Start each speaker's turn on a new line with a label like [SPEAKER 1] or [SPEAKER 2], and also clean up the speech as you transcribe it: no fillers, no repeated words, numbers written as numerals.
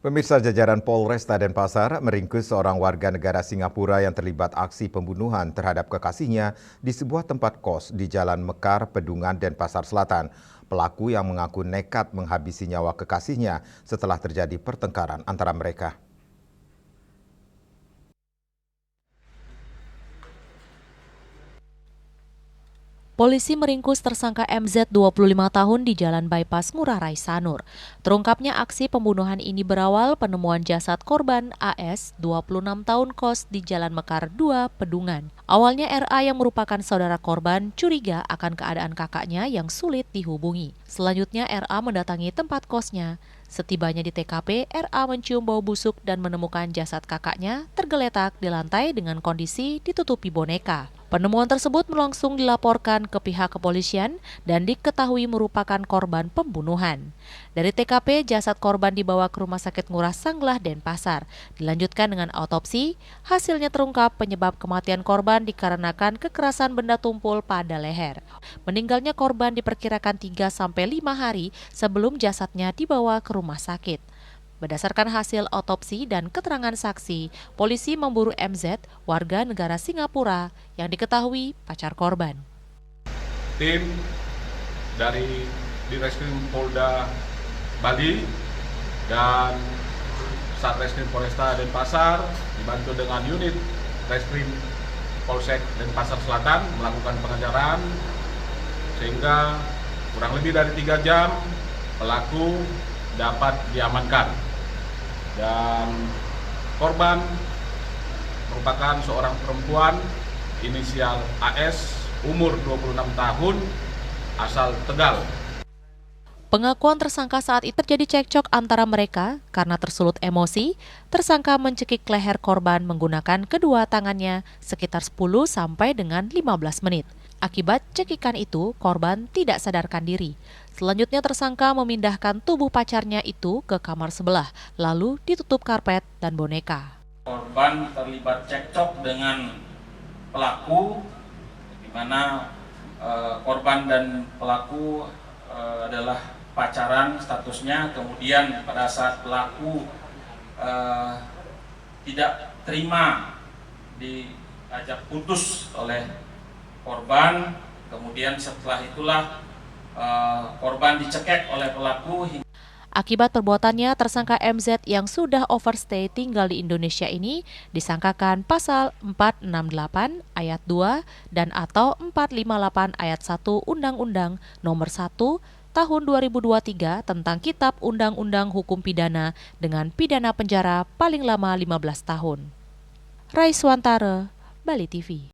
[SPEAKER 1] Pemirsa, jajaran Polresta Denpasar meringkus seorang warga negara Singapura yang terlibat aksi pembunuhan terhadap kekasihnya di sebuah tempat kos di Jalan Mekar, Pedungan, Denpasar Selatan. Pelaku yang mengaku nekat menghabisi nyawa kekasihnya setelah terjadi pertengkaran antara mereka.
[SPEAKER 2] Polisi meringkus tersangka MZ 25 tahun di Jalan Bypass Ngurah Rai Sanur. Terungkapnya aksi pembunuhan ini berawal penemuan jasad korban AS 26 tahun kos di Jalan Mekar 2, Pedungan. Awalnya RA yang merupakan saudara korban curiga akan keadaan kakaknya yang sulit dihubungi. Selanjutnya RA mendatangi tempat kosnya. Setibanya di TKP, RA mencium bau busuk dan menemukan jasad kakaknya tergeletak di lantai dengan kondisi ditutupi boneka. Penemuan tersebut langsung dilaporkan ke pihak kepolisian dan diketahui merupakan korban pembunuhan. Dari TKP, jasad korban dibawa ke Rumah Sakit Ngurah Sanglah, Denpasar. Dilanjutkan dengan autopsi, hasilnya terungkap penyebab kematian korban dikarenakan kekerasan benda tumpul pada leher. Meninggalnya korban diperkirakan 3-5 hari sebelum jasadnya dibawa ke rumah sakit. Berdasarkan hasil otopsi dan keterangan saksi, polisi memburu MZ, warga negara Singapura, yang diketahui pacar korban.
[SPEAKER 3] Tim dari Ditreskrim Polda Bali dan Satreskrim Polresta Denpasar dibantu dengan unit Reskrim Polsek Denpasar Selatan melakukan pengejaran sehingga kurang lebih dari 3 jam pelaku dapat diamankan. Dan korban merupakan seorang perempuan inisial AS, umur 26 tahun, asal Tegal.
[SPEAKER 2] Pengakuan tersangka saat itu terjadi cekcok antara mereka karena tersulut emosi. Tersangka mencekik leher korban menggunakan kedua tangannya sekitar 10 sampai dengan 15 menit. Akibat cekikan itu, korban tidak sadarkan diri. Selanjutnya tersangka memindahkan tubuh pacarnya itu ke kamar sebelah, lalu ditutup karpet dan boneka.
[SPEAKER 4] Korban terlibat cekcok dengan pelaku, di mana korban dan pelaku adalah pacaran statusnya. Kemudian pada saat pelaku tidak terima diajak putus oleh korban, kemudian setelah itulah korban dicekek oleh pelaku.
[SPEAKER 2] Akibat perbuatannya, tersangka MZ yang sudah overstay tinggal di Indonesia ini disangkakan pasal 468 ayat 2 dan atau 458 ayat 1 Undang-Undang Nomor 1 Tahun 2023 tentang Kitab Undang-Undang Hukum Pidana dengan pidana penjara paling lama 15 tahun. Rai Swantara, Bali TV.